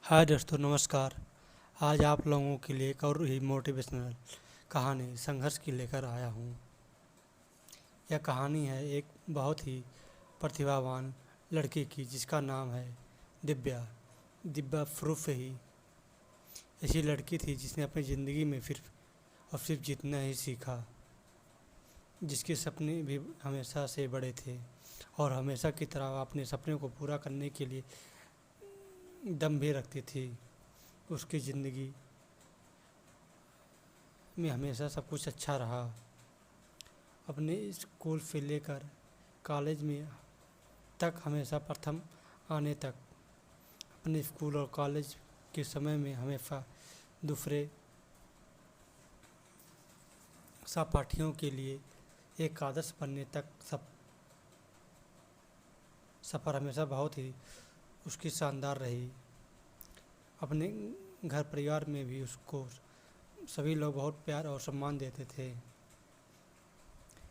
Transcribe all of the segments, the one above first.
हाय दोस्तों, नमस्कार। आज आप लोगों के लिए एक और ही मोटिवेशनल कहानी संघर्ष की लेकर आया हूँ। यह कहानी है एक बहुत ही प्रतिभावान लड़की की जिसका नाम है दिव्या। दिव्या प्रूफ ही ऐसी लड़की थी जिसने अपनी ज़िंदगी में सिर्फ जीतना ही सीखा, जिसके सपने भी हमेशा से बड़े थे और हमेशा की तरह अपने सपने को पूरा करने के लिए दम भी रखती थी। उसकी ज़िंदगी में हमेशा सब कुछ अच्छा रहा। अपने स्कूल से लेकर कॉलेज में तक हमेशा प्रथम आने तक, अपने स्कूल और कॉलेज के समय में हमेशा दूसरे सहपाठियों के लिए एक आदर्श बनने तक सब सफ़र हमेशा बहुत ही उसकी शानदार रही। अपने घर परिवार में भी उसको सभी लोग बहुत प्यार और सम्मान देते थे।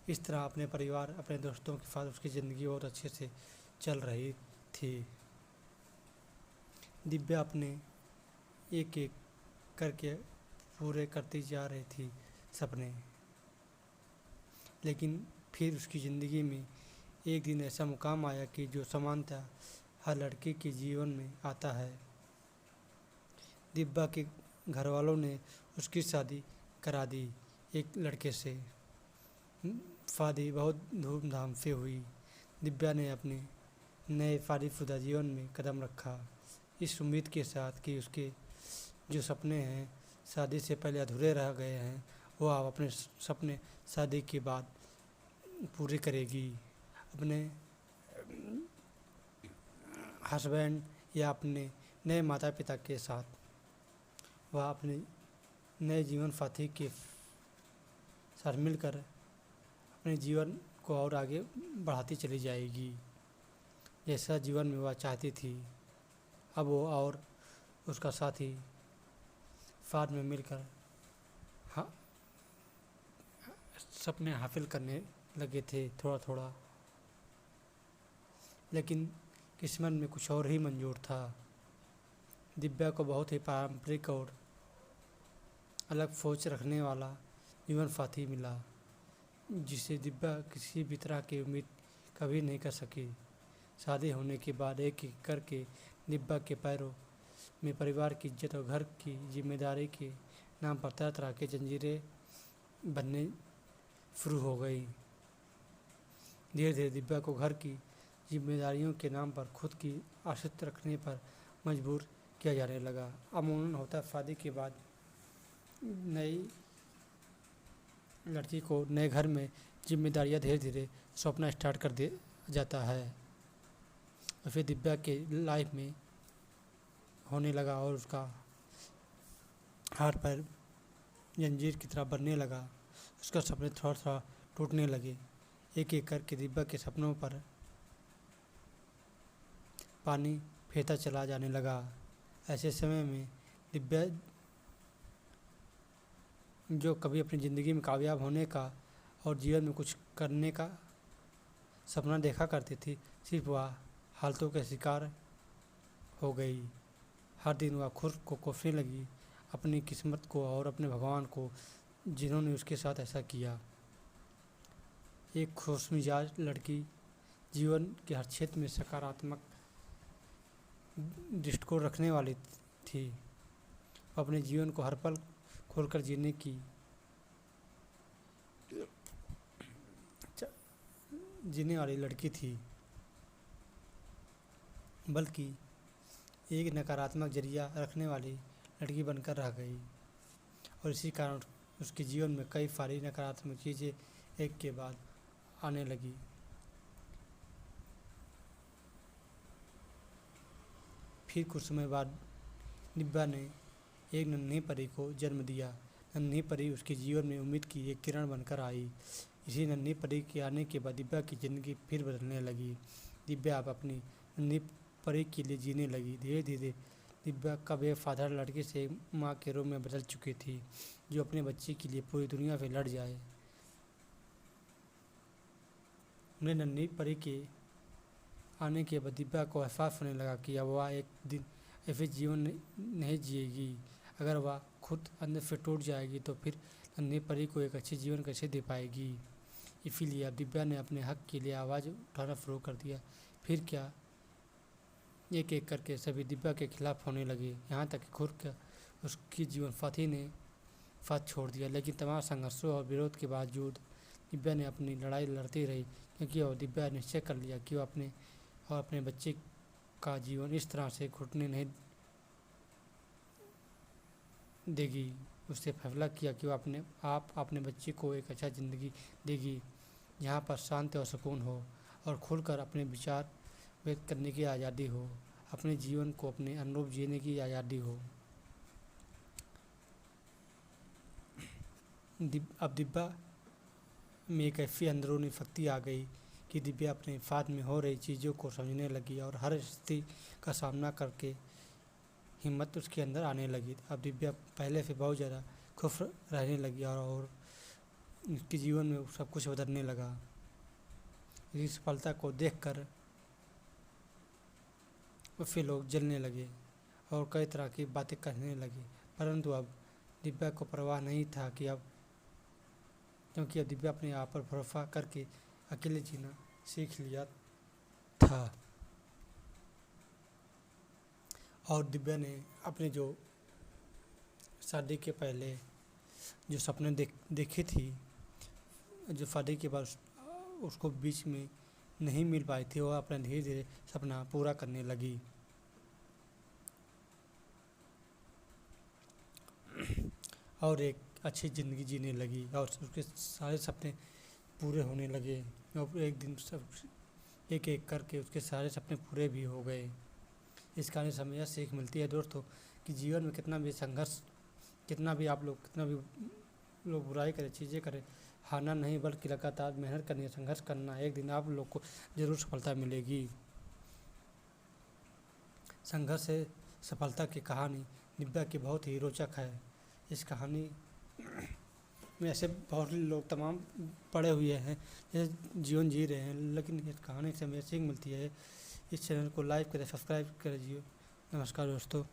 इस तरह अपने परिवार, अपने दोस्तों के साथ उसकी ज़िंदगी बहुत अच्छे से चल रही थी। दिव्या अपने एक एक करके पूरे करती जा रही थी सपने, लेकिन फिर उसकी ज़िंदगी में एक दिन ऐसा मुकाम आया कि जो सामान्यतः हर लड़की के जीवन में आता है। दिव्या के घर वालों ने उसकी शादी करा दी एक लड़के से। शादी बहुत धूमधाम से हुई। दिव्या ने अपने नए शादीशुदा जीवन में कदम रखा, इस उम्मीद के साथ कि उसके जो सपने हैं शादी से पहले अधूरे रह गए हैं, वो अब अपने सपने शादी के बाद पूरे करेगी। अपने हस्बैंड या अपने नए माता पिता के साथ वह अपने नए जीवन साथी के साथ मिलकर अपने जीवन को और आगे बढ़ाती चली जाएगी, जैसा जीवन में वह चाहती थी। अब वो और उसका साथी साथ में मिलकर हाँ सपने हासिल करने लगे थे थोड़ा थोड़ा, लेकिन किस्मत में कुछ और ही मंजूर था। दिव्या को बहुत ही पारंपरिक और अलग सोच रखने वाला जीवन साथी मिला, जिसे दिव्या किसी भी तरह की उम्मीद कभी नहीं कर सकी। शादी होने के बाद एक एक करके दिव्या के पैरों में परिवार की इज्जत और घर की जिम्मेदारी के नाम पर तरह तरह की जंजीरें बनने शुरू हो गई। धीरे धीरे दिव्या को घर की जिम्मेदारियों के नाम पर खुद की आश्रित रखने पर मजबूर किया जाने लगा। अमूमन होता शादी के बाद नई लड़की को नए घर में जिम्मेदारियां धीरे धीरे सौंपना स्टार्ट कर दे जाता है, और फिर दिव्या के लाइफ में होने लगा और उसका हाथ पैर जंजीर की तरह बनने लगा। उसका सपने थोड़ा थोड़ा टूटने लगे। एक एक करके दिव्या के सपनों पर पानी फेंता चला जाने लगा। ऐसे समय में दिव्या जो कभी अपनी ज़िंदगी में कामयाब होने का और जीवन में कुछ करने का सपना देखा करती थी, सिर्फ वह हालतों के शिकार हो गई। हर दिन वह खुद को कोसने लगी, अपनी किस्मत को और अपने भगवान को, जिन्होंने उसके साथ ऐसा किया। एक खुशमिजाज लड़की जीवन के हर क्षेत्र में सकारात्मक दृष्टिकोण रखने वाली थी। अपने जीवन को हर पल खोलकर जीने वाली लड़की थी, बल्कि एक नकारात्मक जरिया रखने वाली लड़की बनकर रह गई। और इसी कारण उसके जीवन में कई सारी नकारात्मक चीज़ें एक के बाद आने लगी। फिर कुछ समय बाद दिव्या ने एक नन्ही परी को जन्म दिया। नन्ही परी उसके जीवन में उम्मीद की एक किरण बनकर आई। इसी नन्ही परी के आने के बाद दिव्या की ज़िंदगी फिर बदलने लगी। दिव्या अब अपनी नन्ही परी के लिए जीने लगी। धीरे धीरे दिव्या का बेफादर लड़के से माँ के रूप में बदल चुकी थी, जो अपने बच्चे के लिए पूरी दुनिया से लड़ जाए। उन्हें नन्ही परी के आने के बाद दिव्या को एहसास होने लगा कि अब वह एक दिन या फिर जीवन नहीं जिएगी। अगर वह खुद अंदर से टूट जाएगी तो फिर नन्ही परी को एक अच्छी जीवन कैसे दे पाएगी। इसीलिए अब दिव्या ने अपने हक के लिए आवाज़ उठाना शुरू कर दिया। फिर क्या, एक एक करके सभी दिव्या के खिलाफ होने लगे, यहाँ तक कि खुद का उसकी जीवन साथी ने साथ छोड़ दिया। लेकिन तमाम संघर्षों और विरोध के बावजूद दिव्या ने अपनी लड़ाई लड़ती रही, क्योंकि वह दिव्या ने निश्चय कर लिया कि वह अपने बच्चे का जीवन इस तरह से घुटने नहीं देगी। उसने फैसला किया कि वह अपने बच्चे को एक अच्छा ज़िंदगी देगी, जहाँ पर शांति और सुकून हो और खुलकर अपने विचार व्यक्त करने की आज़ादी हो, अपने जीवन को अपने अनुरूप जीने की आज़ादी हो। अब दिव्या में एक ऐसी अंदरूनी शक्ति आ गई कि दिव्या अपने साथ में हो रही चीज़ों को समझने लगी और हर स्थिति का सामना करके हिम्मत उसके अंदर आने लगी। अब दिव्या पहले से बहुत ज़्यादा खुश रहने लगी और उसके जीवन में सब कुछ बदलने लगा। इस सफलता को देखकर उससे लोग जलने लगे और कई तरह की बातें कहने लगे, परंतु अब दिव्या को परवाह नहीं था क्योंकि अब दिव्या अपने आप पर भरोसा करके अकेले जीना सीख लिया था। और दिव्या ने अपने जो शादी के पहले जो सपने देखी थी, जो शादी के बाद उसको बीच में नहीं मिल पाई थी, वह अपना धीरे धीरे सपना पूरा करने लगी। और एक अच्छी ज़िंदगी जीने लगी और उसके सारे सपने पूरे होने लगे। और एक दिन सब एक एक करके उसके सारे सपने पूरे भी हो गए। इस कहानी से हमें यह सीख मिलती है दोस्तों कि जीवन में कितना भी संघर्ष, कितना भी लोग बुराई करें, चीज़ें करें, हारना नहीं बल्कि लगातार मेहनत करनी है, संघर्ष करना है। एक दिन आप लोग को ज़रूर सफलता मिलेगी। संघर्ष से सफलता की कहानी दिव्या की बहुत ही रोचक है। इस कहानी में ऐसे बहुत लोग तमाम पड़े हुए हैं ये जीवन जी रहे हैं, लेकिन इस कहानी से हमें सीख मिलती है। इस चैनल को लाइक करें, सब्सक्राइब करें। नमस्कार दोस्तों।